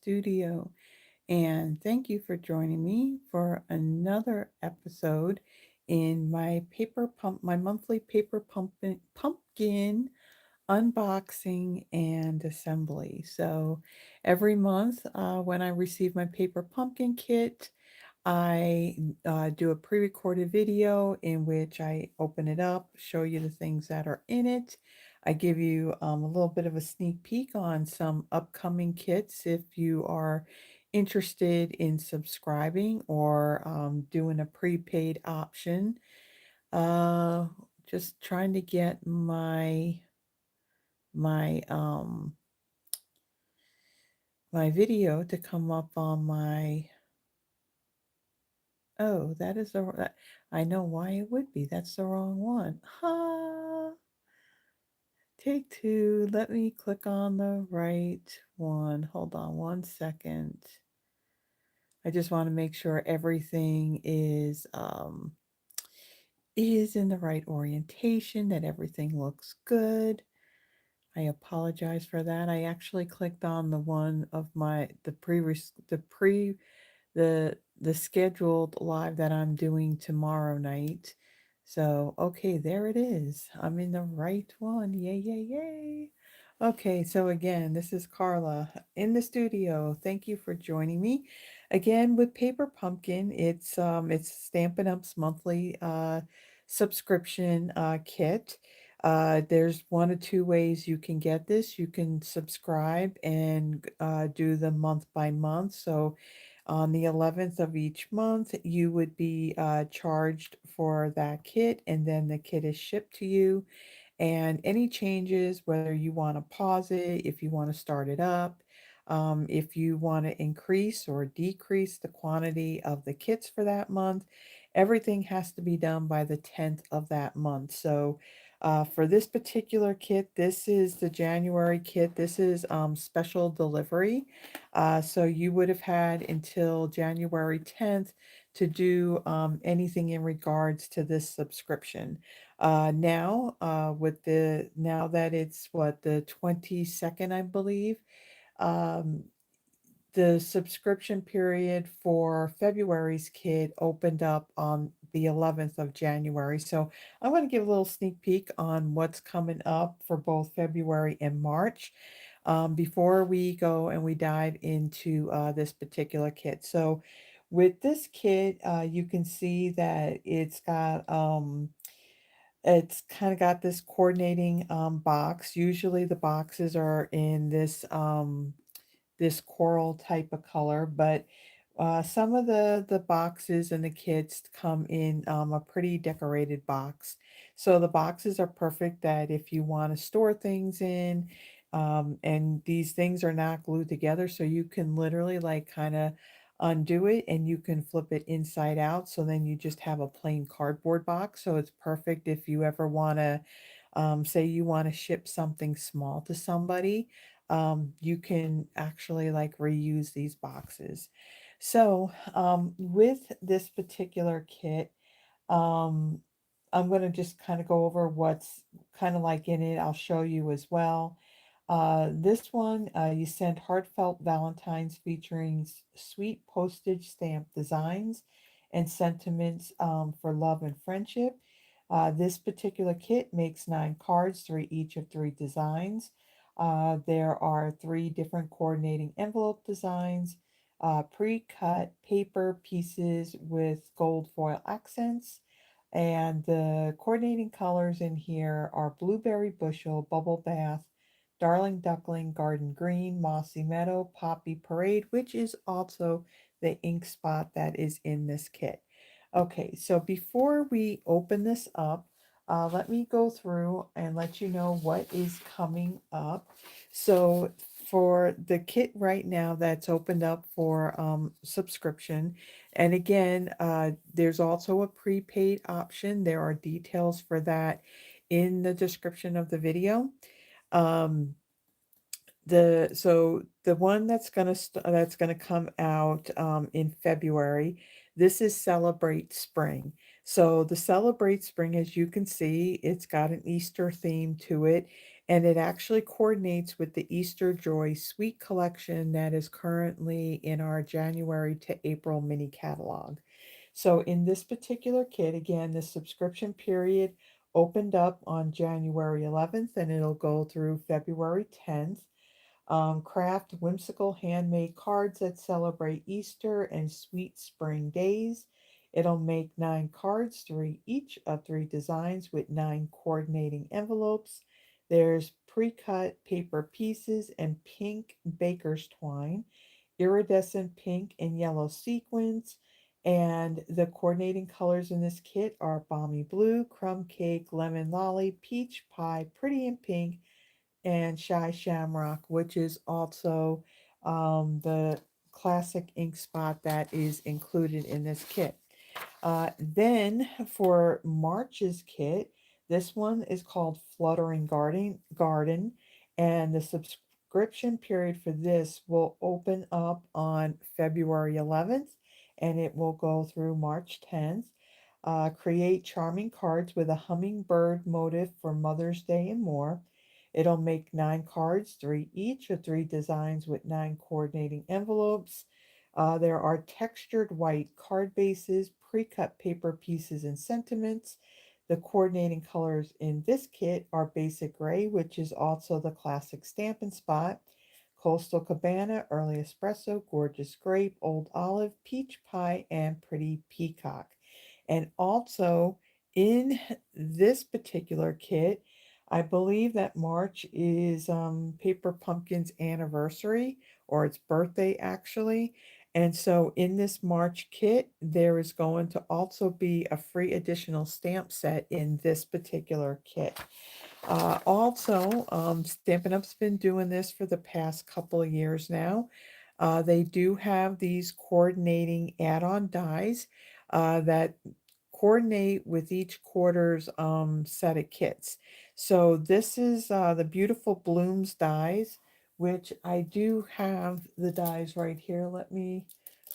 Studio. And thank you for joining me for another episode in my monthly pumpkin unboxing and assembly. So every month, when I receive my paper pumpkin kit, I do a pre-recorded video in which I open it up, show you the things that are in it. I give you a little bit of a sneak peek on some upcoming kits if you are interested in subscribing or doing a prepaid option. Uh, just trying to get my my video to come up on my. Oh, that is I know why it would be. That's the wrong one. Ha! Take two. Let me click on the right one. Hold on 1 second. I just want to make sure everything is in the right orientation, that everything looks good. I apologize for that. I actually clicked on the one of my the scheduled live that I'm doing tomorrow night. So, okay, there it is. I'm in the right one. Yay, yay, yay. Okay, so again, this is Carla in the studio. Thank you for joining me. Again with Paper Pumpkin, it's Stampin' Up's monthly subscription kit. There's one or two ways you can get this. You can subscribe and do the month by month. So on the 11th of each month, you would be charged for that kit, and then the kit is shipped to you. And any changes, whether you want to pause it, if you want to start it up, if you want to increase or decrease the quantity of the kits for that month, everything has to be done by the 10th of that month. So for this particular kit, this is the January kit. This is special delivery. So you would have had until January 10th to do anything in regards to this subscription. Now that it's what, the 22nd, I believe, um, the subscription period for February's kit opened up on the 11th of January. So I'm going to give a little sneak peek on what's coming up for both February and March before we go and we dive into this particular kit. So with this kit, you can see that it's kind of got this coordinating box. Usually the boxes are in this coral type of color, but some of the boxes and the kits come in a pretty decorated box. So the boxes are perfect that if you want to store things in, and these things are not glued together, so you can literally like kind of undo it and you can flip it inside out. So then you just have a plain cardboard box. So it's perfect if you ever want to, say you want to ship something small to somebody, you can actually like reuse these boxes. So with this particular kit, um, I'm going to just kind of go over what's kind of like in it. I'll show you as well. This one, you send heartfelt Valentines featuring sweet postage stamp designs and sentiments for love and friendship. This particular kit makes 9 cards, each of 3 designs. There are 3 different coordinating envelope designs, pre-cut paper pieces with gold foil accents. And the coordinating colors in here are blueberry bushel, bubble bath, darling duckling, garden green, mossy meadow, poppy parade, which is also the ink spot that is in this kit. Okay, so before we open this up, let me go through and let you know what is coming up. So for the kit right now that's opened up for subscription, and again, there's also a prepaid option. There are details for that in the description of the video. Um, the one that's gonna come out in February. This is Celebrate Spring. So the Celebrate Spring, as you can see, it's got an Easter theme to it, and it actually coordinates with the Easter Joy Sweet collection that is currently in our January to April mini catalog. So in this particular kit, again, the subscription period opened up on January 11th and it'll go through February 10th. Craft whimsical handmade cards that celebrate Easter and sweet spring days. It'll make 9 cards, three each of 3 designs with 9 coordinating envelopes. There's pre-cut paper pieces and pink baker's twine, iridescent pink and yellow sequins, and the coordinating colors in this kit are balmy blue, crumb cake, lemon lolly, peach pie, pretty in pink, and Shy Shamrock, which is also the classic ink spot that is included in this kit. Then for March's kit, this one is called Fluttering Garden, and the subscription period for this will open up on February 11th, and it will go through March 10th. Create charming cards with a hummingbird motif for Mother's Day and more. It'll make 9 cards, three each, or 3 designs with 9 coordinating envelopes. There are textured white card bases, pre-cut paper pieces, and sentiments. The coordinating colors in this kit are basic gray, which is also the classic Stampin' Spot, Coastal Cabana, Early Espresso, Gorgeous Grape, Old Olive, Peach Pie, and Pretty Peacock. And also in this particular kit, I believe that March is Paper Pumpkin's anniversary, or its birthday actually. And so in this March kit, there is going to also be a free additional stamp set in this particular kit. Stampin' Up's been doing this for the past couple of years now. They do have these coordinating add-on dies that coordinate with each quarter's set of kits. So this is the beautiful Blooms dies, which I do have the dies right here. Let me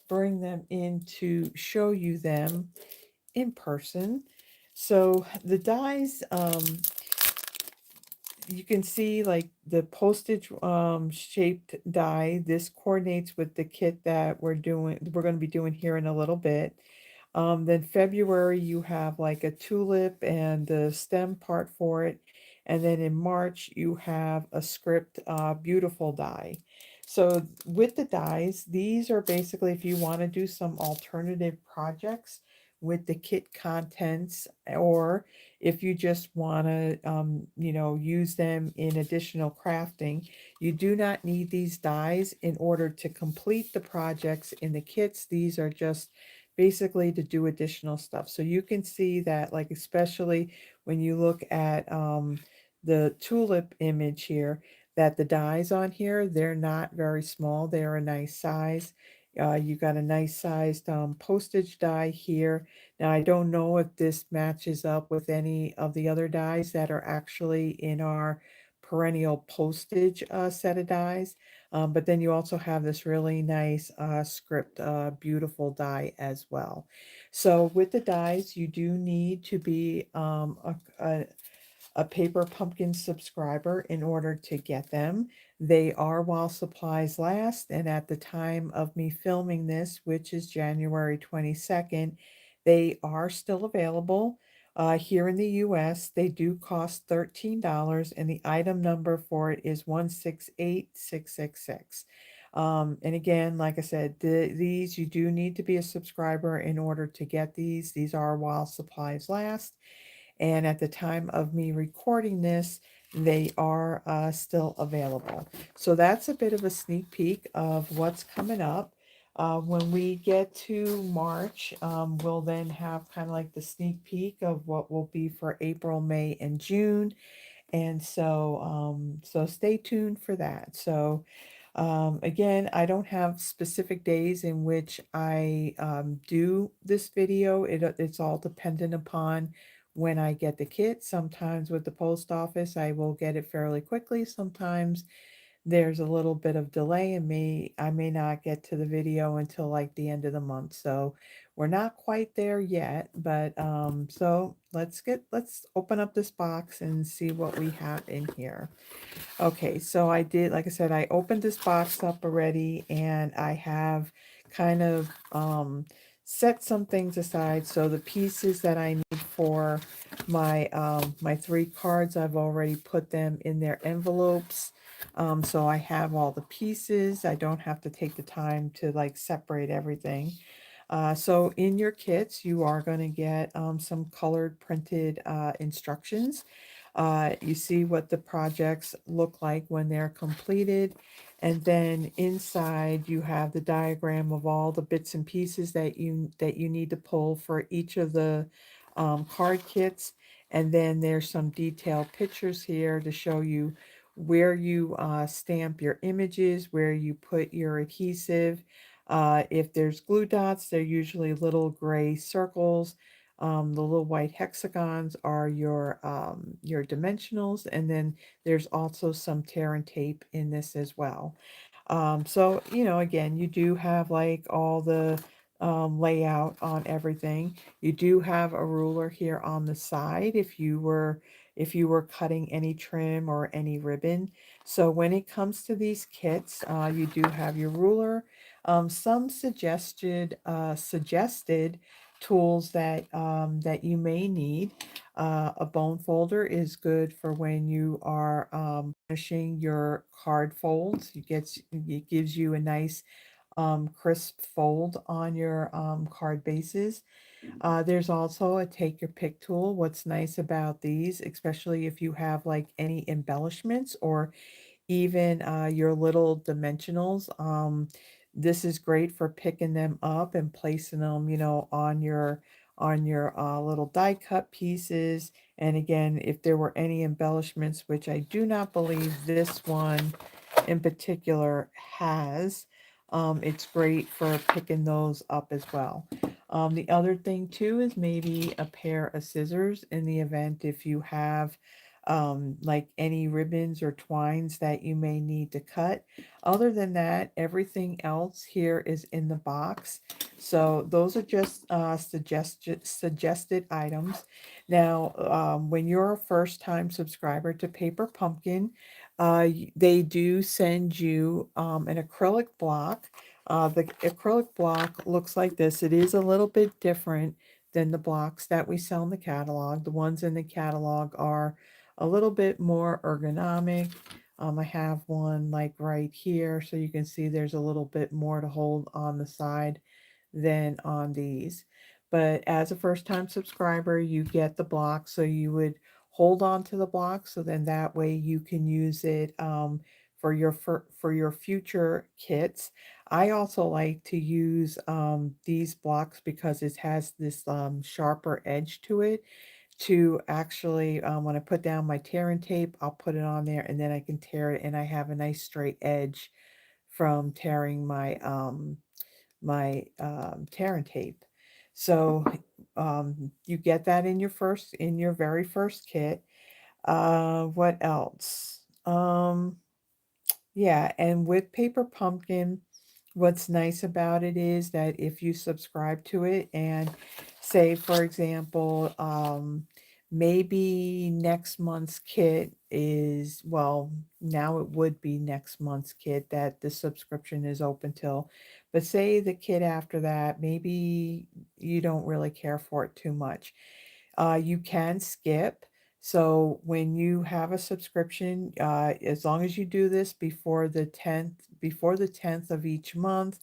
bring them in to show you them in person. So the dies, you can see like the postage shaped die. This coordinates with the kit that we're going to be doing here in a little bit. Then February, you have like a tulip and the stem part for it. And then in March, you have a script beautiful die. So with the dies, these are basically if you want to do some alternative projects with the kit contents, or if you just want to, use them in additional crafting. You do not need these dies in order to complete the projects in the kits. These are just basically to do additional stuff. So you can see that, like, especially when you look at the tulip image here, that the dies on here, they're not very small. They're a nice size. You got a nice sized postage die here. Now, I don't know if this matches up with any of the other dies that are actually in our perennial postage set of dies. But then you also have this really nice script, beautiful die as well. So with the dies, you do need to be a Paper Pumpkin subscriber in order to get them. They are while supplies last, and at the time of me filming this, which is January 22nd, they are still available. Here in the US, they do cost $13, and the item number for it is 168666. And again, like I said, these you do need to be a subscriber in order to get these. These are while supplies last. And at the time of me recording this, they are still available. So that's a bit of a sneak peek of what's coming up. When we get to March, we'll then have kind of like the sneak peek of what will be for April, May, and June. And so stay tuned for that. So again, I don't have specific days in which I do this video. It's all dependent upon when I get the kit. Sometimes with the post office, I will get it fairly quickly. Sometimes there's a little bit of delay in me. I may not get to the video until like the end of the month. So we're not quite there yet, but so let's open up this box and see what we have in here. Okay, so I did, like I said, I opened this box up already and I have kind of set some things aside. So the pieces that I need for my three cards, I've already put them in their envelopes. So I have all the pieces. I don't have to take the time to like separate everything. So in your kits, you are going to get some colored printed instructions. You see what the projects look like when they're completed. And then inside you have the diagram of all the bits and pieces that you need to pull for each of the card kits. And then there's some detailed pictures here to show you where you stamp your images, where you put your adhesive. If there's glue dots, they're usually little gray circles. The little white hexagons are your dimensionals, and then there's also some tear and tape in this as well. So, again, you do have like all the layout on everything. You do have a ruler here on the side if you were cutting any trim or any ribbon. So when it comes to these kits, you do have your ruler. Some suggested tools that you may need. A bone folder is good for when you are finishing your card folds. It gives you a nice crisp fold on your card bases. There's also a take your pick tool. What's nice about these, especially if you have like any embellishments or even your little dimensionals. This is great for picking them up and placing them, on your little die cut pieces. And again, if there were any embellishments, which I do not believe this one in particular has, it's great for picking those up as well. The other thing too is maybe a pair of scissors in the event if you have like any ribbons or twines that you may need to cut. Other than that, everything else here is in the box. So those are just suggested items. Now, when you're a first time subscriber to Paper Pumpkin, they do send you an acrylic block. The acrylic block looks like this. It is a little bit different than the blocks that we sell in the catalog. The ones in the catalog are a little bit more ergonomic. I have one like right here, so you can see there's a little bit more to hold on the side than on these. But as a first time subscriber, you get the block, so you would hold on to the block, so then that way you can use it for your future kits. I also like to use these blocks because it has this sharper edge to it to actually, when I put down my tear and tape, I'll put it on there and then I can tear it and I have a nice straight edge from tearing my tear and tape. So you get that in your very first kit. What else? Yeah, and with Paper Pumpkin, what's nice about it is that if you subscribe to it and say, for example, maybe next month's kit is, well, now it would be next month's kit that the subscription is open till, but say the kit after that, maybe you don't really care for it too much. You can skip. So when you have a subscription, as long as you do this before the 10th of each month,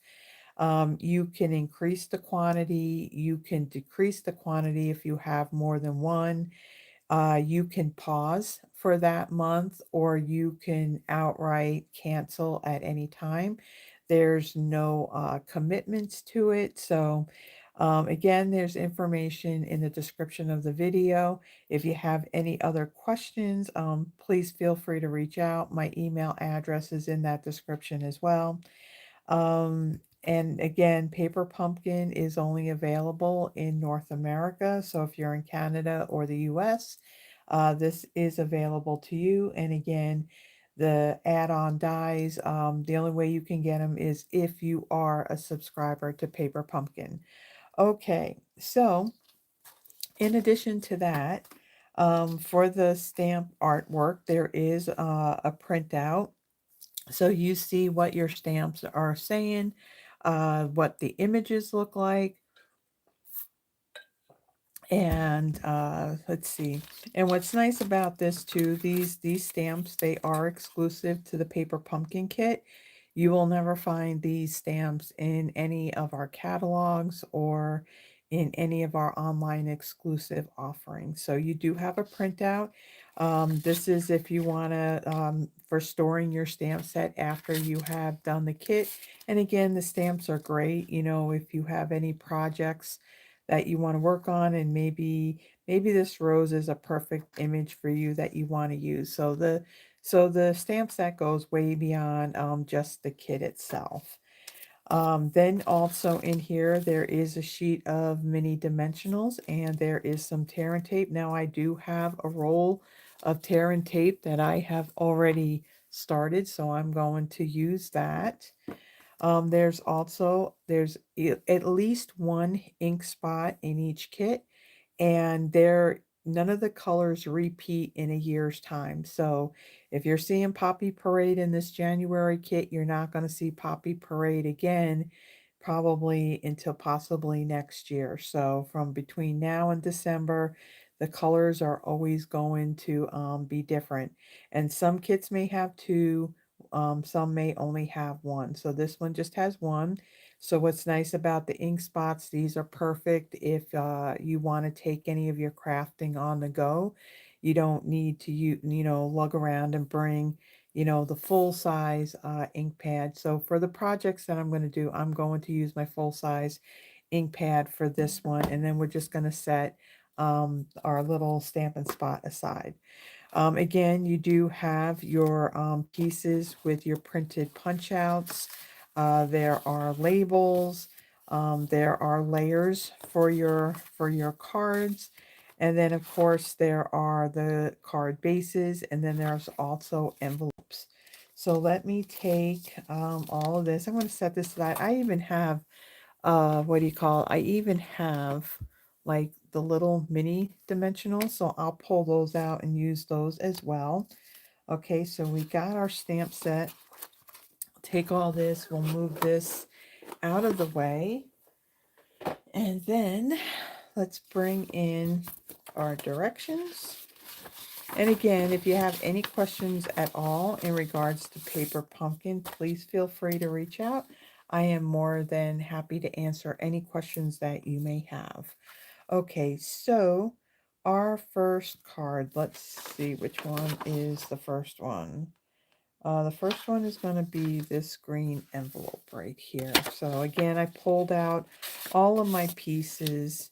you can increase the quantity. You can decrease the quantity if you have more than one. You can pause for that month or you can outright cancel at any time. There's no commitments to it. So, again, there's information in the description of the video. If you have any other questions, please feel free to reach out. My email address is in that description as well. And again, Paper Pumpkin is only available in North America. So if you're in Canada or the US, this is available to you. And again, the add-on dies. The only way you can get them is if you are a subscriber to Paper Pumpkin. Okay, so in addition to that, for the stamp artwork, there is a printout. So you see what your stamps are saying, what the images look like, and let's see. And what's nice about this too, these stamps, they are exclusive to the Paper Pumpkin kit. You will never find these stamps in any of our catalogs or in any of our online exclusive offerings. So you do have a printout. This is if you want to, for storing your stamp set after you have done the kit. And again, the stamps are great. You know, if you have any projects that you want to work on, and maybe this rose is a perfect image for you that you want to use. So the stamp set goes way beyond just the kit itself. Then also in here there is a sheet of mini dimensionals, and there is some tear and tape. Now I do have a roll of tear and tape that I have already started, so I'm going to use that. There's at least one ink spot in each kit, and none of the colors repeat in a year's time. So if you're seeing Poppy Parade in this January kit, you're not going to see Poppy Parade again probably until possibly next year. So from between now and December, the colors are always going to be different. And some kits may have two, some may only have one. So this one just has one. So what's nice about the ink spots, these are perfect if you want to take any of your crafting on the go. You don't need to lug around and bring the full size ink pad. So for the projects that I'm going to do, I'm going to use my full size ink pad for this one, and then we're just going to set our little Stampin' Spot aside. Again, you do have your pieces with your printed punch outs. There are labels. There are layers for your cards. And then of course there are the card bases, and then there's also envelopes. So let me take all of this. I'm going to set this aside. I even have what do you call it? I even have like the little mini dimensionals, so I'll pull those out and use those as well. Okay, so we got our stamp set. Take all this, we'll move this out of the way, and then let's bring in our directions. And again, if you have any questions at all in regards to Paper Pumpkin, please feel free to reach out. I am more than happy to answer any questions that you may have. Okay, so our first card, let's see which one is the first one. The first one is going to be this green envelope right here. So again, I pulled out all of my pieces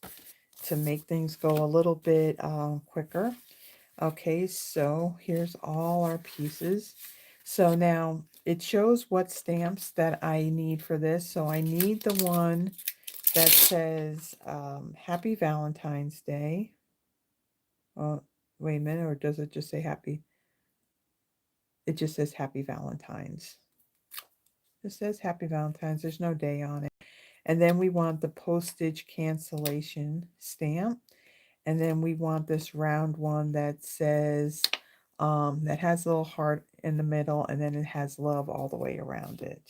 to make things go a little bit quicker. Okay, so here's all our pieces. So now it shows what stamps that I need for this. So I need the one that says Happy Valentine's Day. Wait a minute, or does it just say happy? It just says Happy Valentine's. It says Happy Valentine's. There's no day on it. And then we want the postage cancellation stamp. And then we want this round one that says, that has a little heart in the middle, and then it has love all the way around it.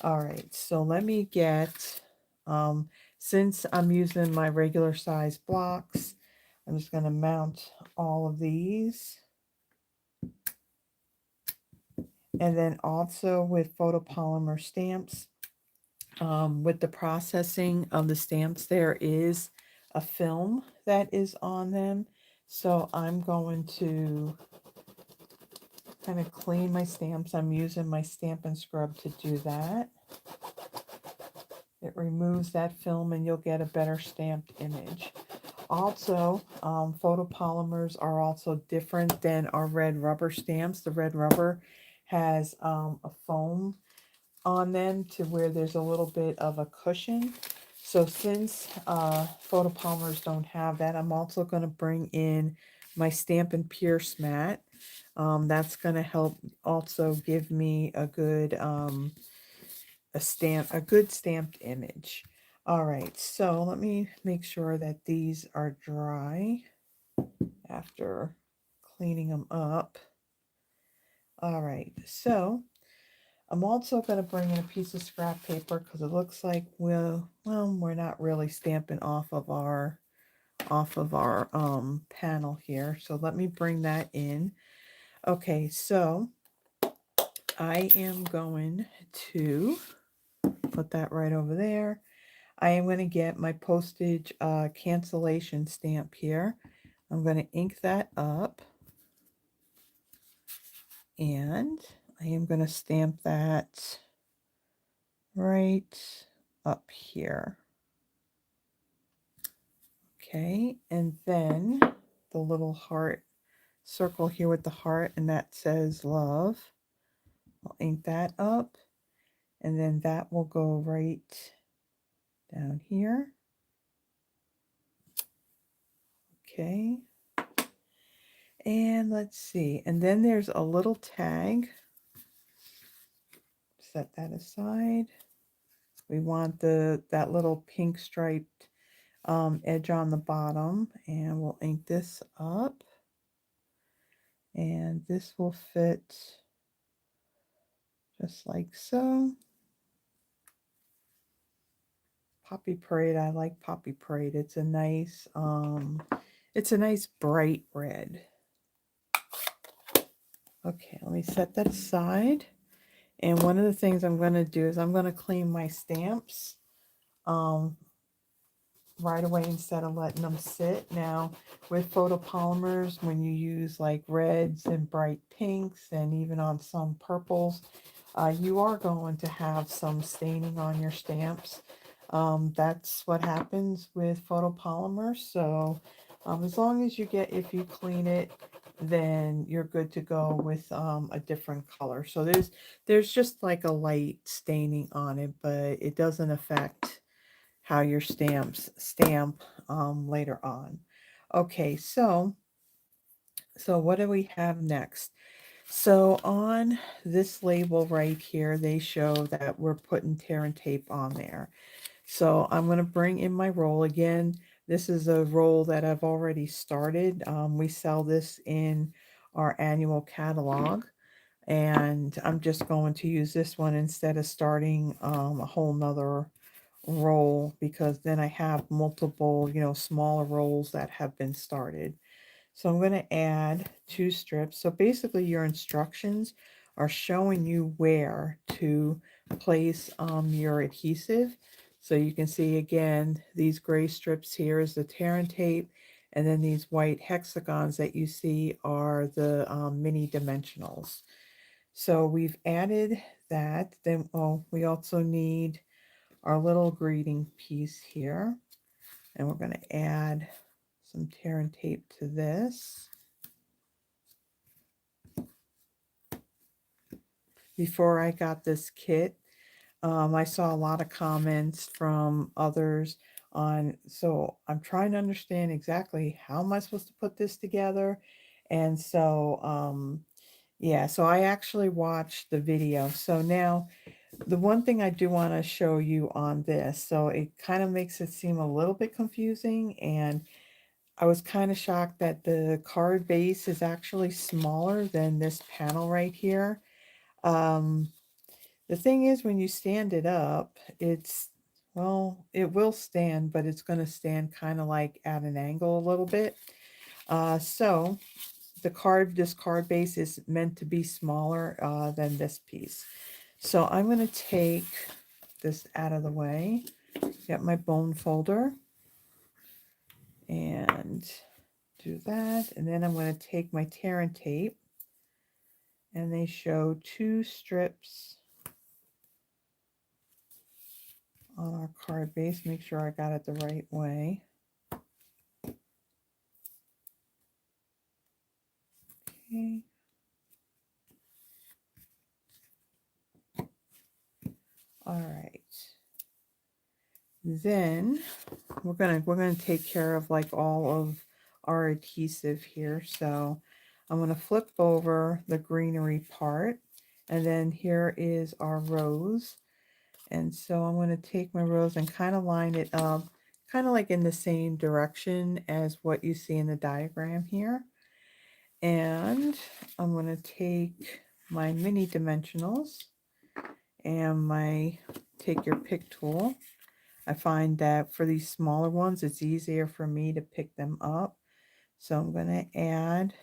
All right, so let me get, since I'm using my regular size blocks, I'm just going to mount all of these. And then also with photopolymer stamps, with the processing of the stamps, there is a film that is on them. So I'm going to kind of clean my stamps. I'm using my Stampin' Scrub to do that. It removes that film and you'll get a better stamped image. Also, photopolymers are also different than our red rubber stamps. The red rubber has a foam on them to where there's a little bit of a cushion. So since photopolymers don't have that, I'm also going to bring in my Stampin' Pierce mat. That's going to help also give me a good a good stamped image. All right, so let me make sure that these are dry after cleaning them up. All right, so I'm also going to bring in a piece of scrap paper because it looks like we're not really stamping off of our panel here. So let me bring that in. Okay, so I am going to put that right over there. I am going to get my postage cancellation stamp here. I'm going to ink that up, and I am going to stamp that right up here. Okay, and then the little heart circle here with the heart, and that says love. I'll ink that up, and then that will go right down here. Okay, and let's see, and then there's a little tag. Set that aside. We want that little pink striped edge on the bottom, and we'll ink this up, and this will fit just like so. Poppy Parade, I like Poppy Parade. It's a nice bright red. Okay, let me set that aside. And one of the things I'm going to do is I'm going to clean my stamps right away instead of letting them sit. Now, with photopolymers, when you use like reds and bright pinks and even on some purples, you are going to have some staining on your stamps. That's what happens with photopolymers. So as long as if you clean it, then you're good to go with a different color. So there's just like a light staining on it, but it doesn't affect how your stamps stamp later on. Okay, so what do we have next? So on this label right here, they show that we're putting tear and tape on there. So I'm going to bring in my roll again. This is a roll that I've already started. We sell this in our annual catalog, and I'm just going to use this one instead of starting a whole nother roll, because then I have multiple, smaller rolls that have been started. So I'm going to add 2 strips. So basically your instructions are showing you where to place your adhesive. So you can see again, these gray strips here is the tear and tape, and then these white hexagons that you see are the mini dimensionals. So we've added that. Then we also need our little greeting piece here, and we're going to add some tear and tape to this. Before I got this kit, I saw a lot of comments from others on, so I'm trying to understand exactly how am I supposed to put this together. And so yeah, so I actually watched the video. So now the one thing I do want to show you on this, so it kind of makes it seem a little bit confusing, and I was kind of shocked that the card base is actually smaller than this panel right here. The thing is, when you stand it up, it will stand, but it's going to stand kind of like at an angle a little bit. So this card base is meant to be smaller than this piece. So I'm going to take this out of the way, get my bone folder, and do that. And then I'm going to take my tear and tape, and they show 2 strips on our card base. Make sure I got it the right way. Okay. All right. Then we're gonna take care of like all of our adhesive here. So I'm going to flip over the greenery part, and then here is our rose. And so I'm going to take my rose and kind of line it up, kind of like in the same direction as what you see in the diagram here. And I'm going to take my mini dimensionals and my take your pick tool. I find that for these smaller ones, it's easier for me to pick them up. So I'm going to add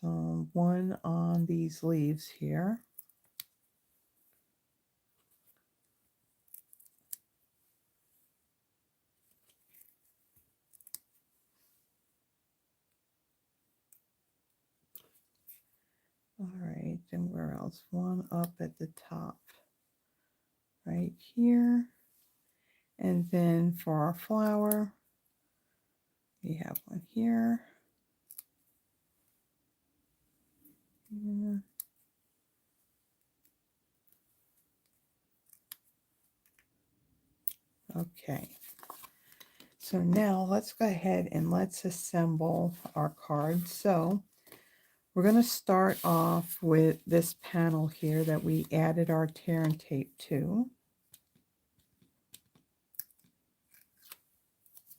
some one on these leaves here. All right, and where else? One up at the top right here. And then for our flower, we have one here. Here. Okay. So now let's go ahead and let's assemble our card. So we're going to start off with this panel here that we added our tear and tape to.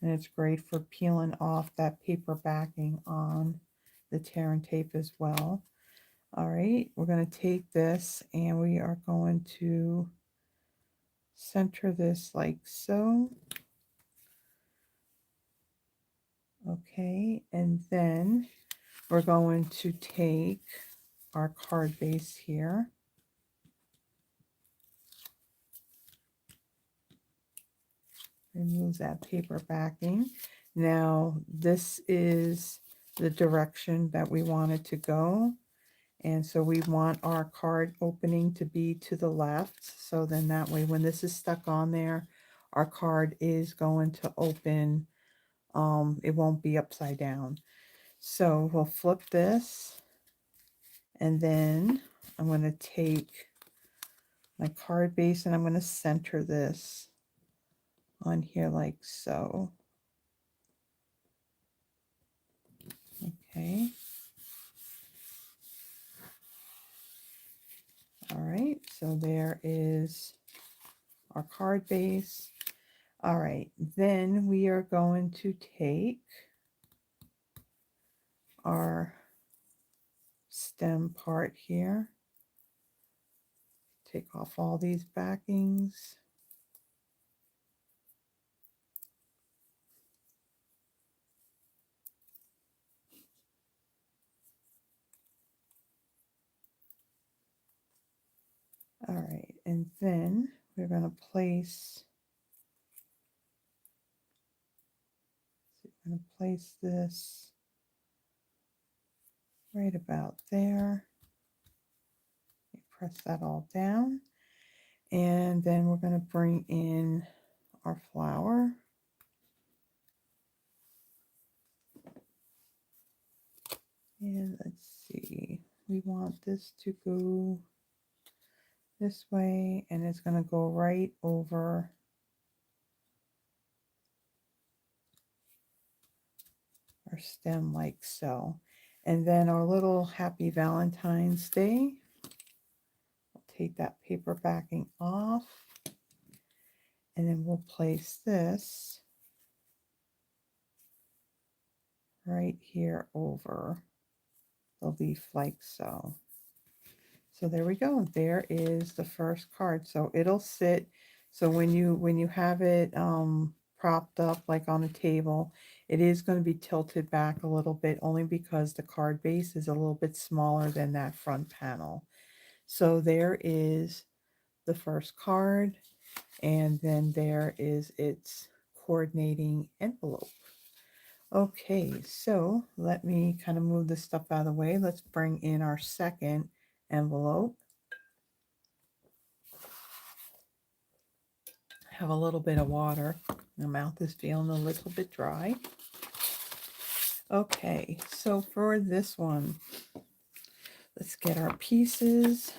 And it's great for peeling off that paper backing on the tear and tape as well. All right, we're going to take this and we are going to center this like so. Okay, and then we're going to take our card base here. Remove that paper backing. Now, this is the direction that we want it to go. And so we want our card opening to be to the left. So then that way, when this is stuck on there, our card is going to open. It won't be upside down. So we'll flip this. And then I'm going to take my card base and I'm going to center this on here like so. Okay. All right, so there is our card base. All right, then we are going to take our stem part here. Take off all these backings. All right, and then we're going to place this right about there. Press that all down. And then we're going to bring in our flower. And let's see, we want this to go this way, and it's going to go right over our stem like so. And then our little Happy Valentine's Day. We'll take that paper backing off, and then we'll place this right here over the leaf like so. So there we go. There is the first card. So it'll sit. So when you have it propped up like on a table, it is going to be tilted back a little bit only because the card base is a little bit smaller than that front panel. So there is the first card, and then there is its coordinating envelope. Okay, so let me kind of move this stuff out of the way. Let's bring in our second envelope. Have a little bit of water. My mouth is feeling a little bit dry. Okay, so for this one, let's get our pieces.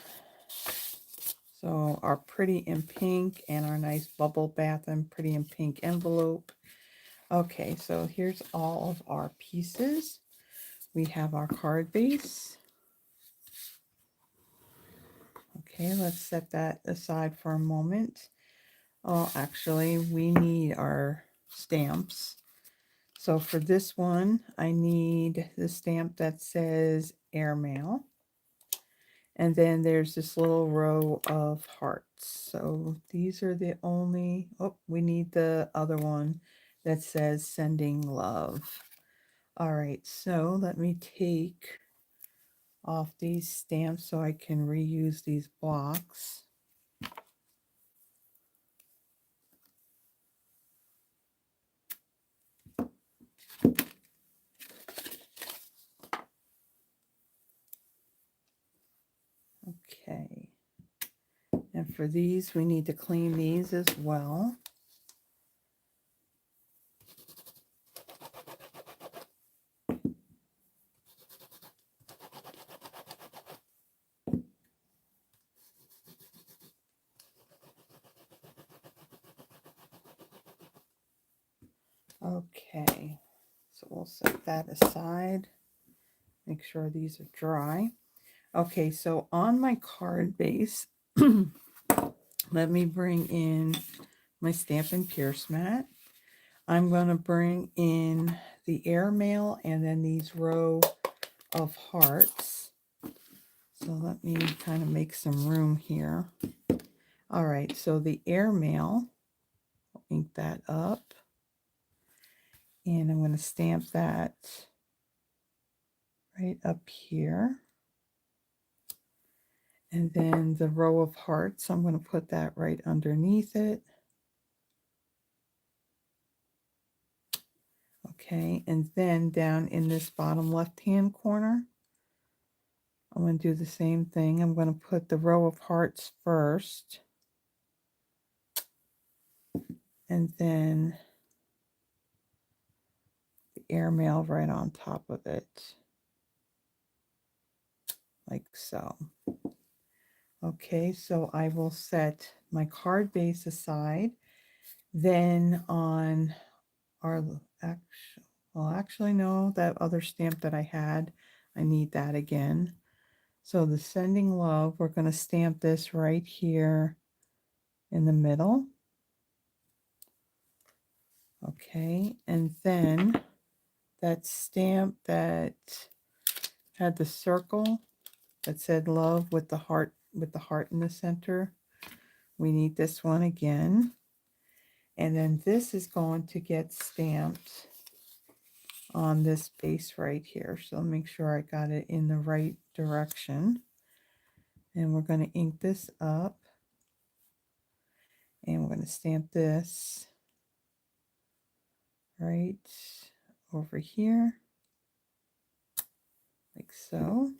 So our Pretty in Pink and our nice bubble bath and Pretty in Pink envelope. Okay, so here's all of our pieces. we have our card base. Okay, let's set that aside for a moment. Oh, actually, we need our stamps. So for this one, I need the stamp that says airmail. And then there's this little row of hearts. So these are the only, oh, we need the other one that says sending love. All right, so let me take off these stamps so I can reuse these blocks. Okay. And for these, we need to clean these as well. Okay, so we'll set that aside. Make sure these are dry. Okay, so on my card base, let me bring in my Stampin' Pierce mat. I'm going to bring in the airmail and then these row of hearts. So let me kind of make some room here. All right, so the airmail, I'll ink that up. And I'm going to stamp that right up here. And then the row of hearts, I'm going to put that right underneath it. Okay, and then down in this bottom left-hand corner, I'm going to do the same thing. I'm going to put the row of hearts first. And then the airmail right on top of it. Like so. Okay, so I will set my card base aside. Then on our actually no, that other stamp that I had, I need that again. So the sending love, we're going to stamp this right here in the middle. Okay, and then that stamp that had the circle that said love with the heart in the center, we need this one again. And then this is going to get stamped on this base right here. So make sure I got it in the right direction. And we're going to ink this up. And we're going to stamp this right over here. Like so.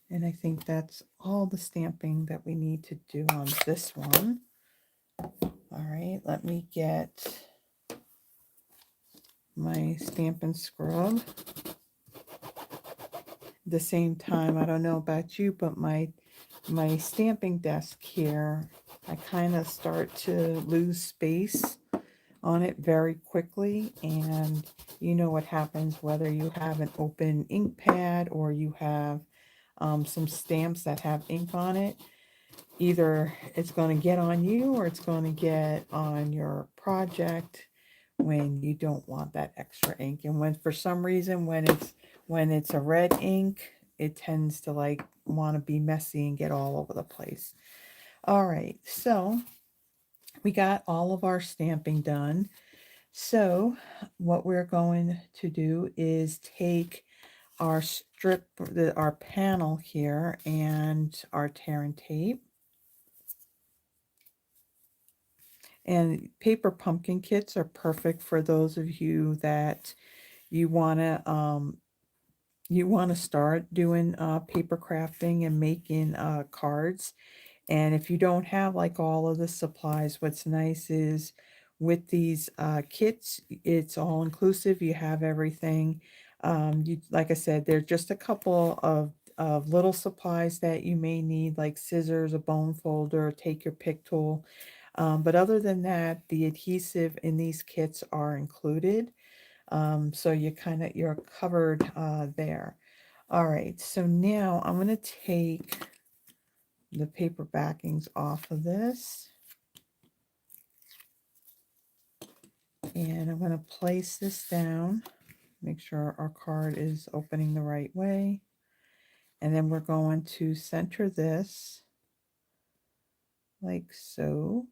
And I think that's all the stamping that we need to do on this one. All right, let me get my Stampin' Scrub. At the same time, I don't know about you, but my stamping desk here, I kind of start to lose space on it very quickly, and you know what happens whether you have an open ink pad or you have some stamps that have ink on it. Either it's going to get on you or it's going to get on your project when you don't want that extra ink. And when for some reason when it's a red ink, it tends to like want to be messy and get all over the place. All right, so we got all of our stamping done. So what we're going to do is take our strip, our panel here, and our tear and tape. And paper pumpkin kits are perfect for those of you that you want to start doing paper crafting and making cards. And if you don't have like all of the supplies, what's nice is with these kits, it's all inclusive. You have everything. You, like I said, there's just a couple of little supplies that you may need, like scissors, a bone folder, take your pick tool. But other than that, the adhesive in these kits are included. So you're covered there. All right, so now I'm going to take the paper backings off of this. And I'm going to place this down, make sure our card is opening the right way. And then we're going to center this like so.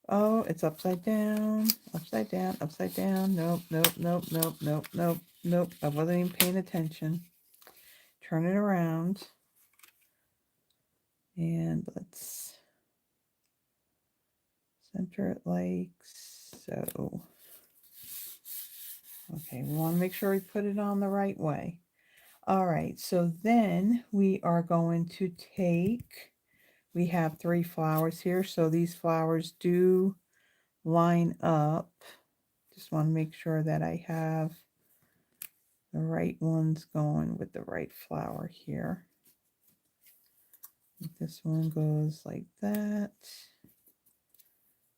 Oh, it's upside down, upside down, upside down. Nope, nope, nope, nope, nope, nope, nope. I wasn't even paying attention. Turn it around. And let's center it like so. Okay, we want to make sure we put it on the right way. All right, so then we are going to take, we have 3 flowers here, so these flowers do line up. Just want to make sure that I have the right ones going with the right flower here. This one goes like that.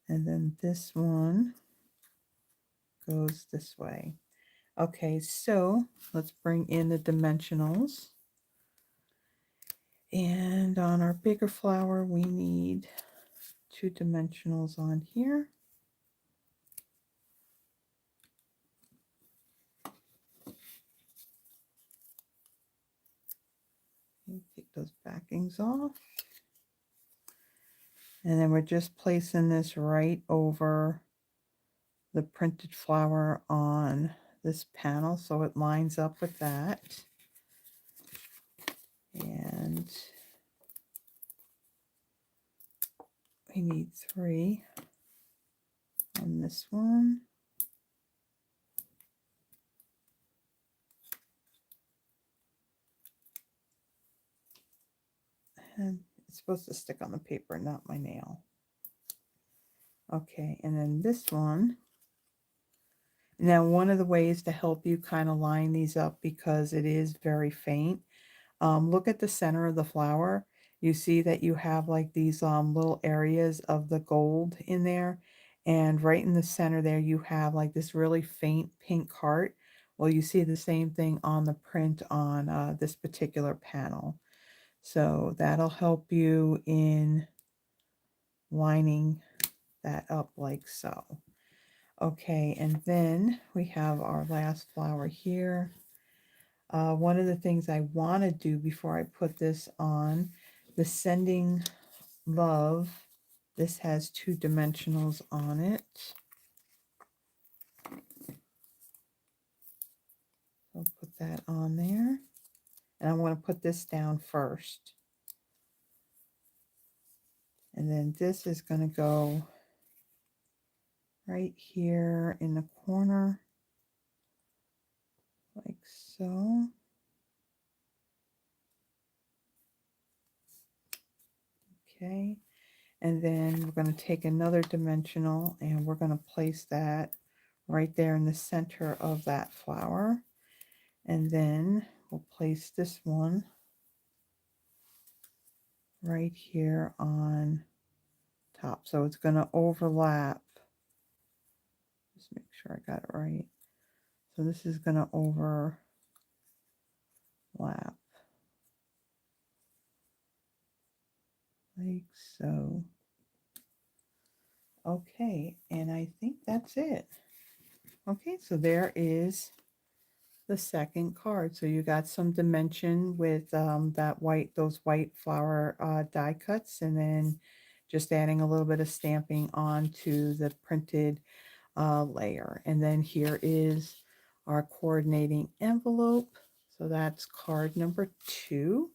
And then this one goes this way. Okay, so let's bring in the dimensionals. And on our bigger flower, we need 2 dimensionals on here. Take those backings off. And then we're just placing this right over the printed flower on this panel so it lines up with that. And we need 3 on this one. And it's supposed to stick on the paper, not my nail. Okay, and then this one. Now, one of the ways to help you kind of line these up, because it is very faint, look at the center of the flower. You see that you have like these little areas of the gold in there. And right in the center there, you have like this really faint pink heart. Well, you see the same thing on the print on this particular panel. So that'll help you in lining that up like so. Okay, and then we have our last flower here. One of the things I want to do before I put this on, the Sending Love, this has 2 dimensionals on it. I'll put that on there. And I want to put this down first. And then this is going to go right here in the corner, like so. Okay. And then we're going to take another dimensional and we're going to place that right there in the center of that flower. And then we'll place this one right here on top. So it's going to overlap. Just make sure I got it right. So this is going to overlap like so. Okay, and I think that's it. Okay, so there is the second card. So you got some dimension with those white flower die cuts, and then just adding a little bit of stamping onto the printed layer. And then here is our coordinating envelope. So that's card number 2.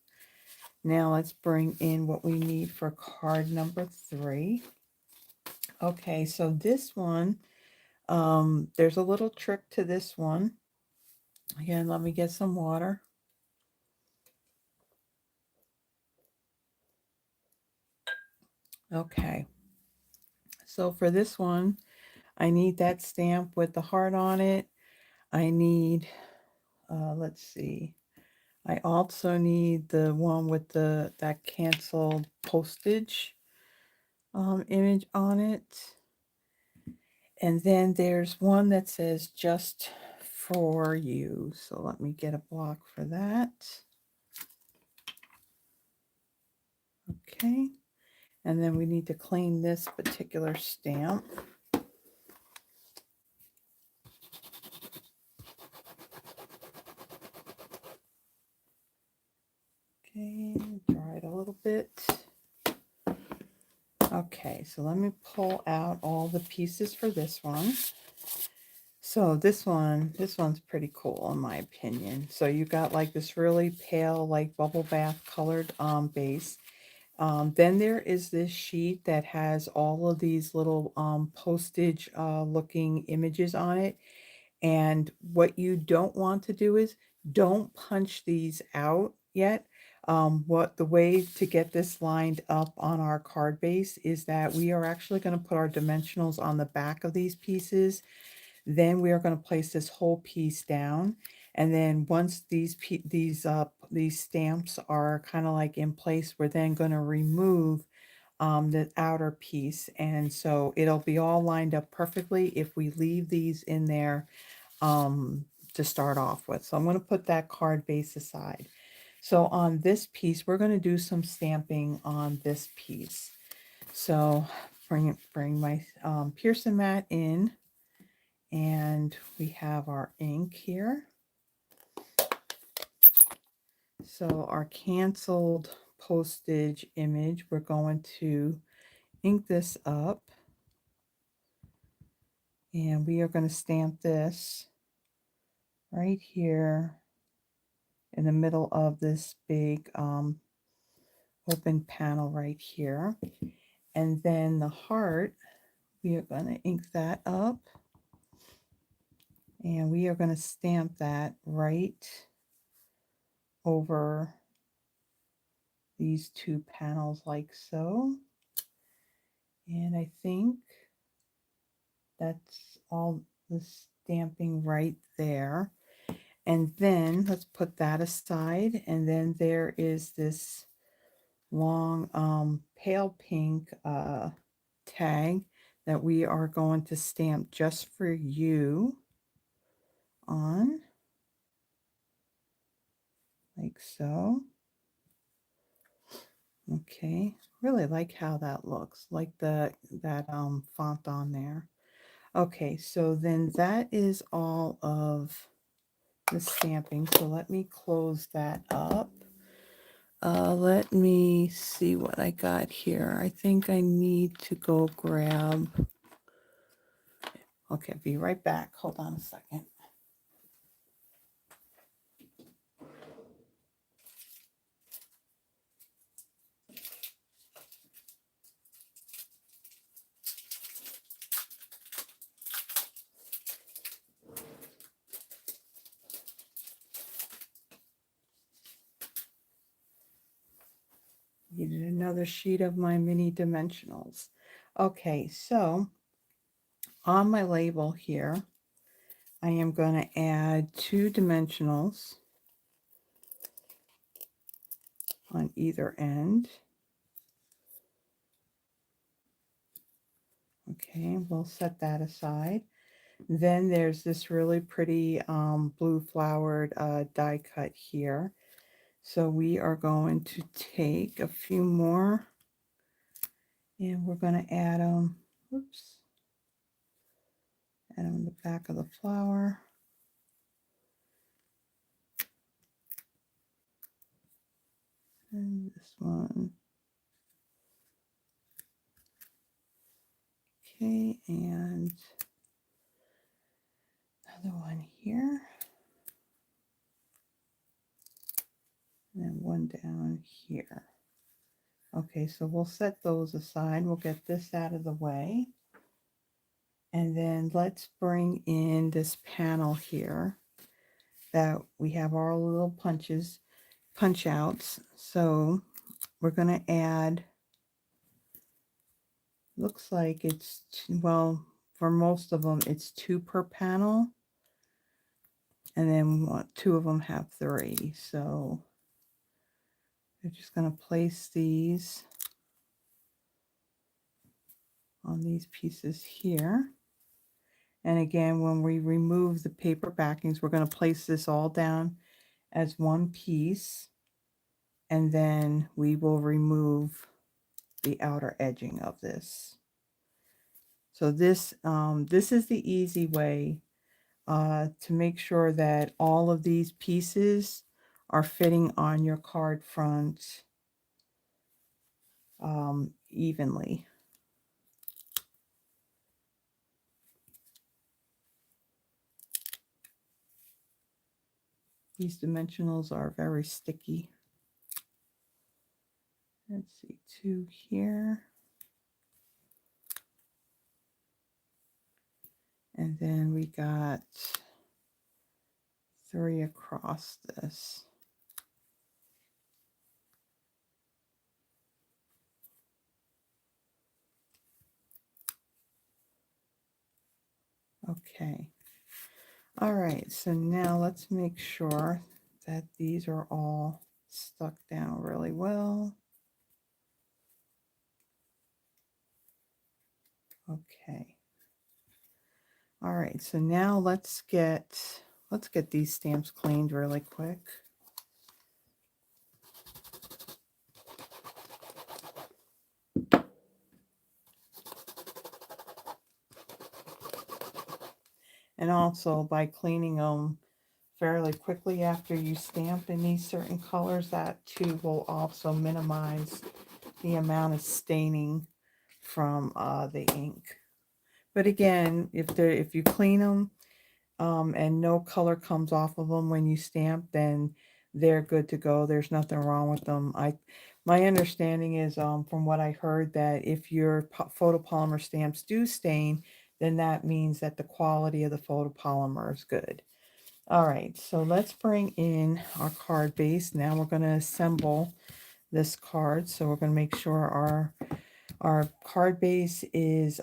Now let's bring in what we need for card number 3. Okay, so this one, there's a little trick to this one. Again, let me get some water. Okay, so for this one, I need that stamp with the heart on it. I need, let's see, I also need the one with that canceled postage image on it. And then there's one that says just for you. So let me get a block for that. Okay. And then we need to clean this particular stamp. Okay, dry it a little bit. Okay, so let me pull out all the pieces for this one. So this one's pretty cool in my opinion. So you got like this really pale, like bubble bath colored base. Then there is this sheet that has all of these little postage looking images on it. And what you don't want to do is don't punch these out yet. What the way to get this lined up on our card base is that we are actually going to put our dimensionals on the back of these pieces. Then we are going to place this whole piece down. And then once these stamps are kind of like in place, we're then going to remove the outer piece. And so it'll be all lined up perfectly if we leave these in there to start off with. So I'm going to put that card base aside. So on this piece, we're going to do some stamping on this piece. So bring my Pearson mat in, and we have our ink here. So our canceled postage image, we're going to ink this up, and we are going to stamp this right here in the middle of this big open panel right here. And then the heart, we are going to ink that up, and we are going to stamp that right over these two panels like so. And I think that's all the stamping right there. And then let's put that aside. And then there is this long pale pink tag that we are going to stamp just for you on, like so. Okay, really like how that looks, like that font on there. Okay, so then that is all of the stamping. So let me close that up. Let me see what I got here. I think I need to go grab. Okay, be right back. Hold on a second. Needed another sheet of my mini dimensionals. Okay, so on my label here, I am going to add 2 dimensionals on either end. Okay, we'll set that aside. Then there's this really pretty blue flowered die cut here. So we are going to take a few more, and we're going to add them, add them in the back of the flower. And this one. Okay, and another one here. And then one down here. Okay, so we'll set those aside. We'll get this out of the way. And then let's bring in this panel here that we have our little punch outs. So we're going to add, looks like it's, well, for most of them, it's 2 per panel. And then 2 of them have 3. So we're just going to place these on these pieces here. And again, when we remove the paper backings, we're going to place this all down as one piece, and then we will remove the outer edging of this. So this is the easy way to make sure that all of these pieces are fitting on your card front evenly. These dimensionals are very sticky. Let's see, 2 here. And then we got 3 across this. Okay. All right, so now let's make sure that these are all stuck down really well. Okay. All right, so now let's get these stamps cleaned really quick. And also by cleaning them fairly quickly after you stamp in these certain colors, that too will also minimize the amount of staining from the ink. But again, if you clean them and no color comes off of them when you stamp, then they're good to go. There's nothing wrong with them. My understanding is from what I heard, that if your photopolymer stamps do stain, then that means that the quality of the photopolymer is good. All right, so let's bring in our card base. Now we're going to assemble this card. So we're going to make sure our card base is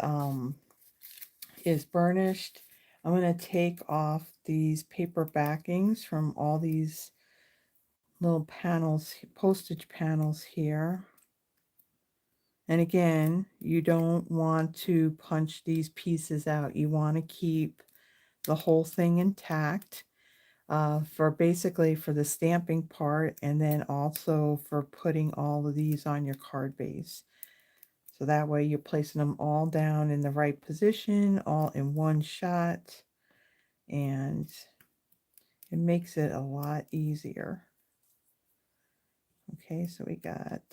burnished. I'm going to take off these paper backings from all these little panels, postage panels here. And again, you don't want to punch these pieces out. You want to keep the whole thing intact for basically for the stamping part, and then also for putting all of these on your card base. So that way you're placing them all down in the right position, all in one shot, and it makes it a lot easier. Okay, so we got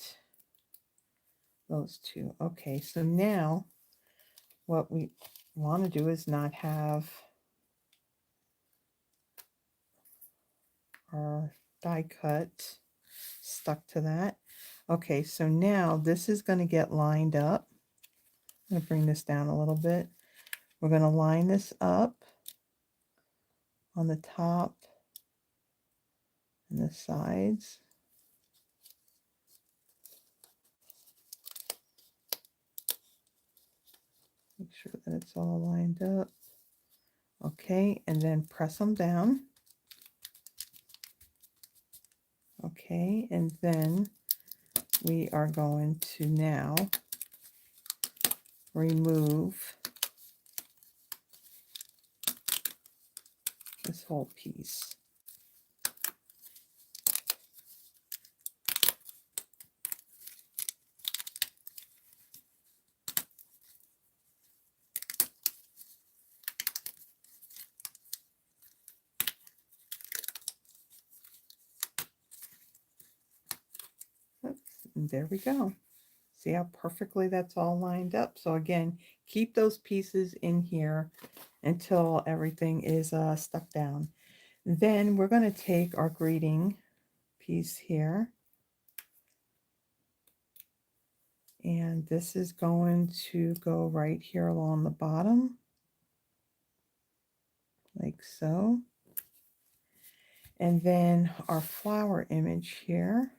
those two. Okay, so now what we want to do is not have our die cut stuck to that. Okay, so now this is going to get lined up. I'm going to bring this down a little bit. We're going to line this up on the top and the sides. Make sure that it's all lined up. Okay, and then press them down. Okay, and then we are going to now remove this whole piece. Oops, and there we go. See how perfectly that's all lined up? So again, keep those pieces in here until everything is stuck down. Then we're going to take our greeting piece here, and this is going to go right here along the bottom, like so. And then our flower image here,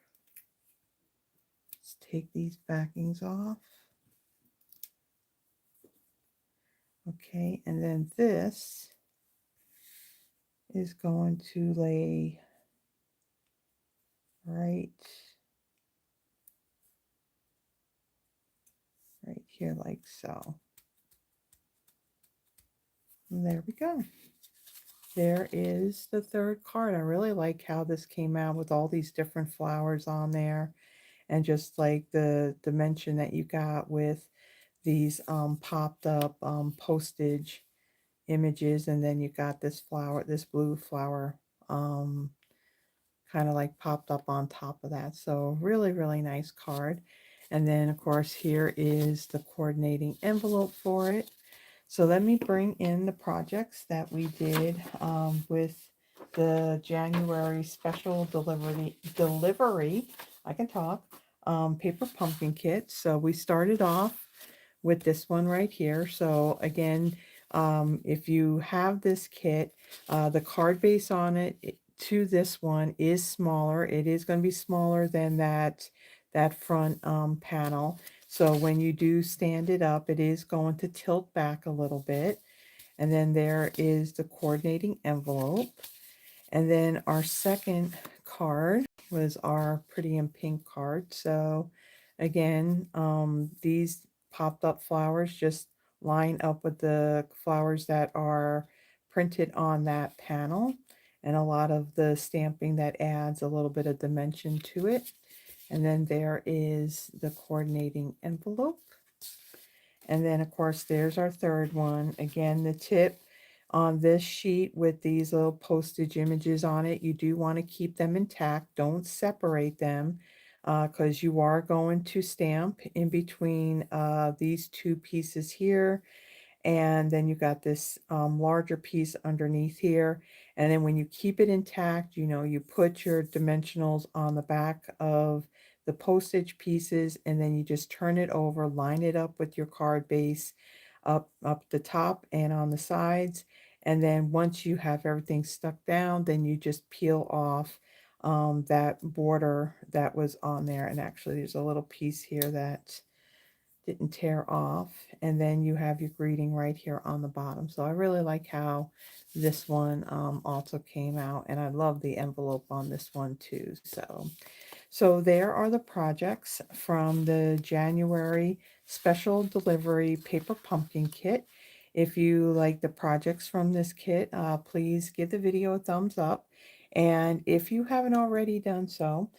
let's take these backings off. Okay, and then this is going to lay right here like so. And there we go. There is the third card. I really like how this came out with all these different flowers on there, and just like the dimension that you got with these popped up postage images, and then you got this flower, this blue flower, um, kind of like popped up on top of that. So really, really nice card. And then of course here is the coordinating envelope for it. So let me bring in the projects that we did with the January special delivery, I can talk, paper pumpkin kit. So we started off with this one right here. So again, if you have this kit, the card base on it to this one is smaller. It is going to be smaller than that front panel. So when you do stand it up, it is going to tilt back a little bit. And then there is the coordinating envelope. And then our second card was our Pretty in Pink card. So again, these popped up flowers just line up with the flowers that are printed on that panel, and a lot of the stamping that adds a little bit of dimension to it. And then there is the coordinating envelope. And then of course there's our third one. Again, the tip on this sheet with these little postage images on it, you do want to keep them intact. Don't separate them, because you are going to stamp in between these two pieces here, and then you got this larger piece underneath here. And then when you keep it intact, you put your dimensionals on the back of the postage pieces, and then you just turn it over, line it up with your card base up the top and on the sides. And then once you have everything stuck down, then you just peel off that border that was on there. And actually there's a little piece here that didn't tear off, and then you have your greeting right here on the bottom. So I really like how this one also came out, and I love the envelope on this one too. So there are the projects from the January special delivery paper pumpkin kit. If you like the projects from this kit, please give the video a thumbs up. And if you haven't already done so,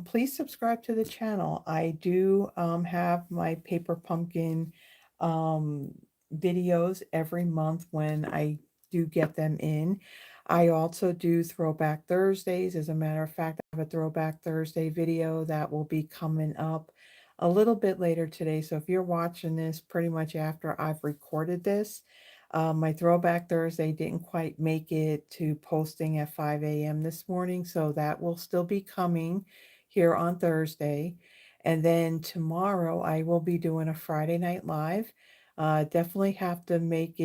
please subscribe to the channel. I do have my paper pumpkin um, videos every month when I do get them in. I also do Throwback Thursdays. As a matter of fact, I have a Throwback Thursday video that will be coming up a little bit later today. So if you're watching this pretty much after I've recorded this, my Throwback Thursday didn't quite make it to posting at 5 a.m. this morning, so that will still be coming here on Thursday. And then tomorrow I will be doing a Friday Night Live. Definitely have to make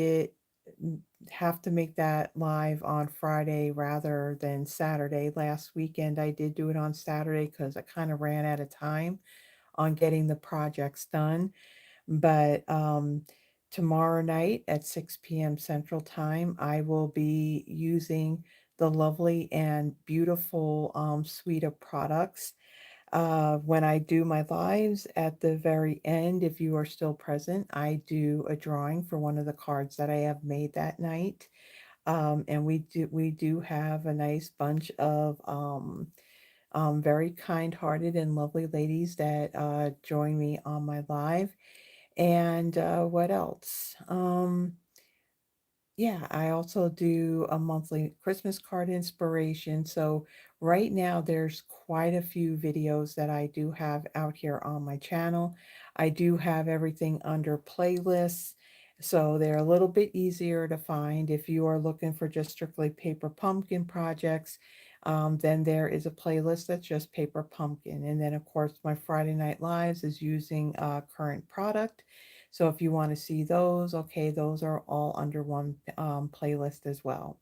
that live on Friday rather than Saturday. Last weekend I did do it on Saturday because I kind of ran out of time on getting the projects done. But tomorrow night at 6 p.m. Central Time, I will be using the lovely and beautiful suite of products. When I do my lives at the very end, if you are still present, I do a drawing for one of the cards that I have made that night. And we do have a nice bunch of very kind-hearted and lovely ladies that join me on my live. And what else? Yeah, I also do a monthly Christmas card inspiration. So right now there's quite a few videos that I do have out here on my channel. I do have everything under playlists, so they're a little bit easier to find. If you are looking for just strictly paper pumpkin projects, then there is a playlist that's just paper pumpkin. And then of course my Friday Night Lives is using current product. So if you want to see those, okay, those are all under one playlist as well.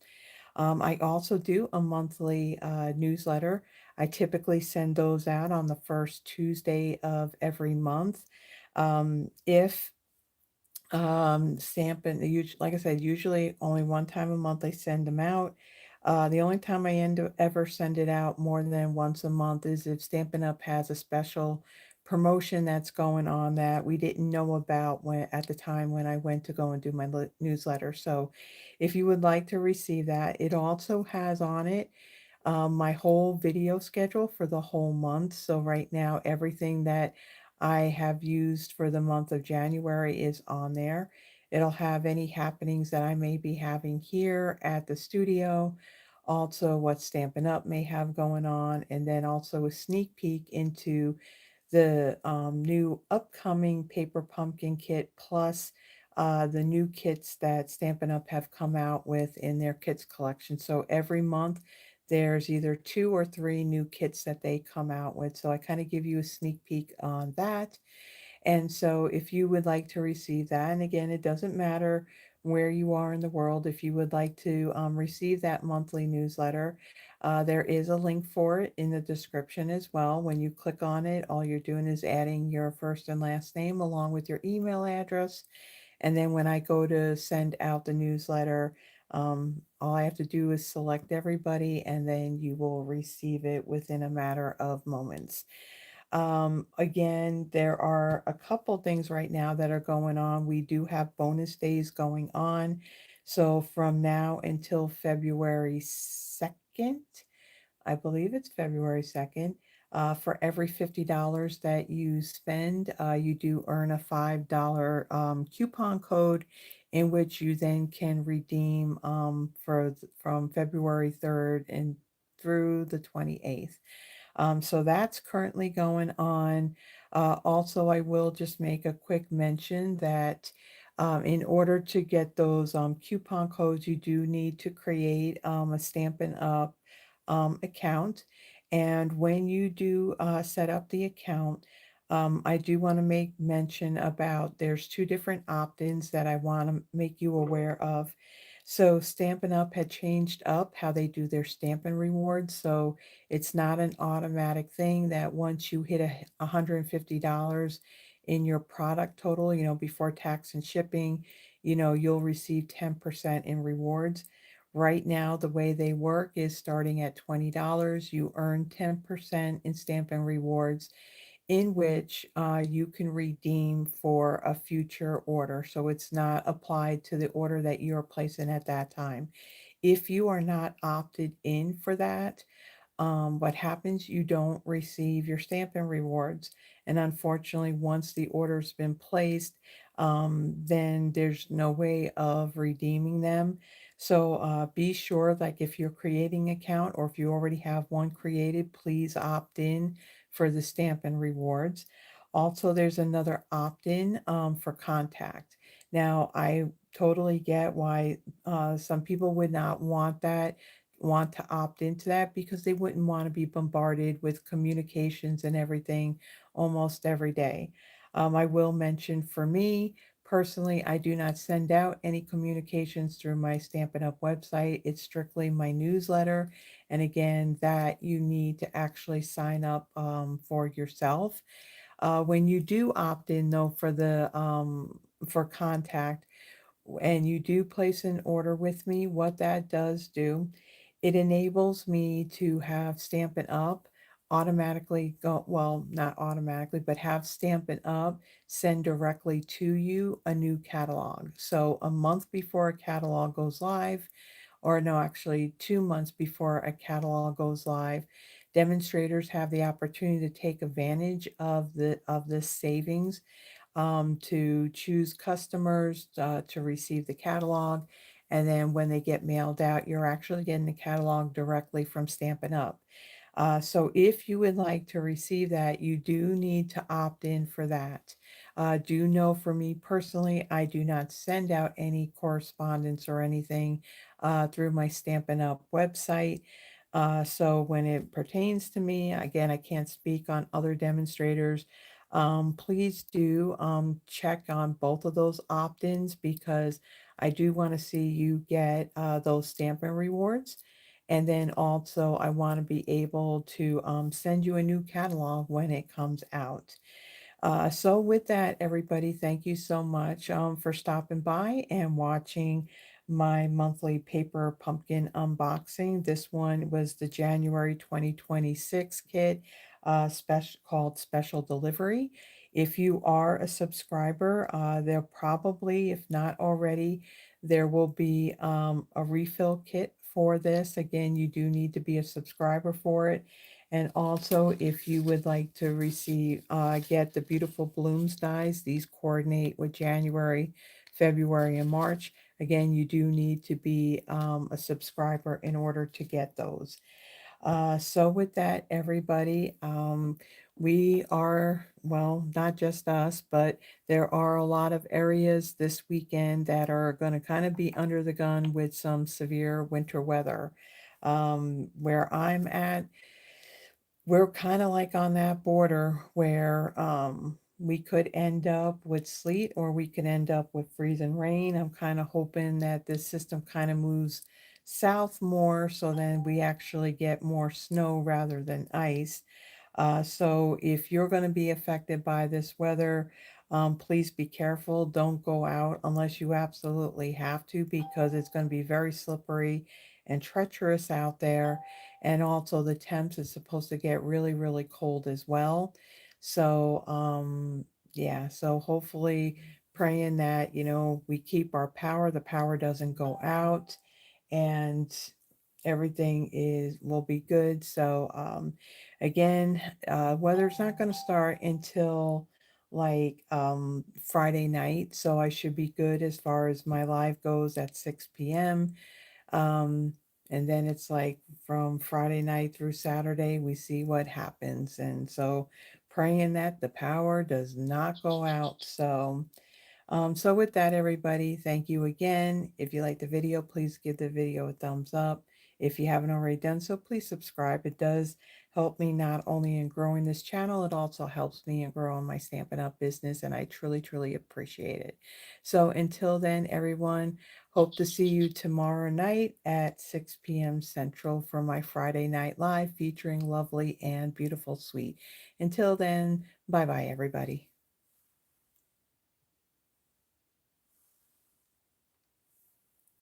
I also do a monthly newsletter. I typically send those out on the first Tuesday of every month. If Stampin', like I said, usually only one time a month I send them out. The only time I ever send it out more than once a month is if Stampin' Up! Has a special promotion that's going on that we didn't know about when at the time when I went to go and do my newsletter. So if you would like to receive that, it also has on it my whole video schedule for the whole month. So right now, everything that I have used for the month of January is on there. It'll have any happenings that I may be having here at the studio, also what Stampin' Up may have going on, and then also a sneak peek into the new upcoming Paper Pumpkin kit plus the new kits that Stampin' Up! Have come out with in their kits collection. So every month there's either 2 or 3 new kits that they come out with. So I kind of give you a sneak peek on that. And so if you would like to receive that, and again, it doesn't matter where you are in the world, if you would like to receive that monthly newsletter, there is a link for it in the description as well. When you click on it, all you're doing is adding your first and last name along with your email address. And then when I go to send out the newsletter, all I have to do is select everybody, and then you will receive it within a matter of moments. Again, there are a couple things right now that are going on. We do have bonus days going on. So from now until February 2nd, I believe it's February 2nd. For every $50 that you spend, you do earn a $5 coupon code in which you then can redeem from February 3rd and through the 28th. So that's currently going on. Also, I will just make a quick mention that in order to get those coupon codes, you do need to create a Stampin' Up! Account. And when you do set up the account, I do want to make mention about there's two different opt-ins that I want to make you aware of. So Stampin' Up! Had changed up how they do their Stampin' Rewards. So it's not an automatic thing that once you hit $150 in your product total, before tax and shipping, you'll receive 10% in rewards. Right now, the way they work is starting at $20, you earn 10% in Stampin' Rewards in which you can redeem for a future order. So it's not applied to the order that you're placing at that time. If you are not opted in for that, what happens, you don't receive your Stampin' Rewards. And unfortunately, once the order's been placed, then there's no way of redeeming them. So be sure, like if you're creating an account or if you already have one created, please opt in for the Stampin' Rewards. Also, there's another opt-in for contact. Now, I totally get why some people would not want to opt into that because they wouldn't want to be bombarded with communications and everything almost every day. I will mention for me personally, I do not send out any communications through my Stampin' Up! Website. It's strictly my newsletter. And again, that you need to actually sign up for yourself. When you do opt in though for contact, and you do place an order with me, what that does do, it enables me to have Stampin' Up! Automatically go, well, not automatically, but have Stampin' Up! Send directly to you a new catalog. So a month before a catalog goes live, or no, actually 2 months before a catalog goes live, demonstrators have the opportunity to take advantage of this savings to choose customers to receive the catalog. And then when they get mailed out, you're actually getting the catalog directly from Stampin' Up! So if you would like to receive that, you do need to opt in for that. Do know for me personally, I do not send out any correspondence or anything through my Stampin' Up! Website. So when it pertains to me, again, I can't speak on other demonstrators. Please do check on both of those opt-ins because I do want to see you get those Stampin' Rewards. And then also, I want to be able to send you a new catalog when it comes out. So with that, everybody, thank you so much for stopping by and watching my monthly paper pumpkin unboxing. This one was the January 2026 kit. special called special delivery. If you are a subscriber, there probably, if not already, there will be a refill kit for this. Again, you do need to be a subscriber for it. And also, if you would like to receive, get the beautiful blooms dies, these coordinate with January, February, and March. Again, you do need to be a subscriber in order to get those. So with that, everybody, we are, well, not just us, but there are a lot of areas this weekend that are going to kind of be under the gun with some severe winter weather. Where I'm at, we're kind of like on that border where we could end up with sleet or we could end up with freezing rain. I'm kind of hoping that this system kind of moves south more so then we actually get more snow rather than ice. So if you're going to be affected by this weather, please be careful. Don't go out unless you absolutely have to because it's going to be very slippery and treacherous out there. And also the temps is supposed to get really, really cold as well. So, yeah, so hopefully praying that, we keep our power, the power doesn't go out and everything will be good. So again, weather's not going to start until like Friday night, so I should be good as far as my live goes at 6 p.m. um and then it's like from Friday night through Saturday we see what happens, and so praying that the power does not go out. So with that, everybody, thank you again. If you like the video, please give the video a thumbs up. If you haven't already done so, please subscribe. It does help me not only in growing this channel, it also helps me in growing my Stampin' Up! Business, and I truly, truly appreciate it. So until then, everyone, hope to see you tomorrow night at 6 p.m. Central for my Friday Night Live featuring Lovely and Beautiful Sweet. Until then, bye-bye, everybody.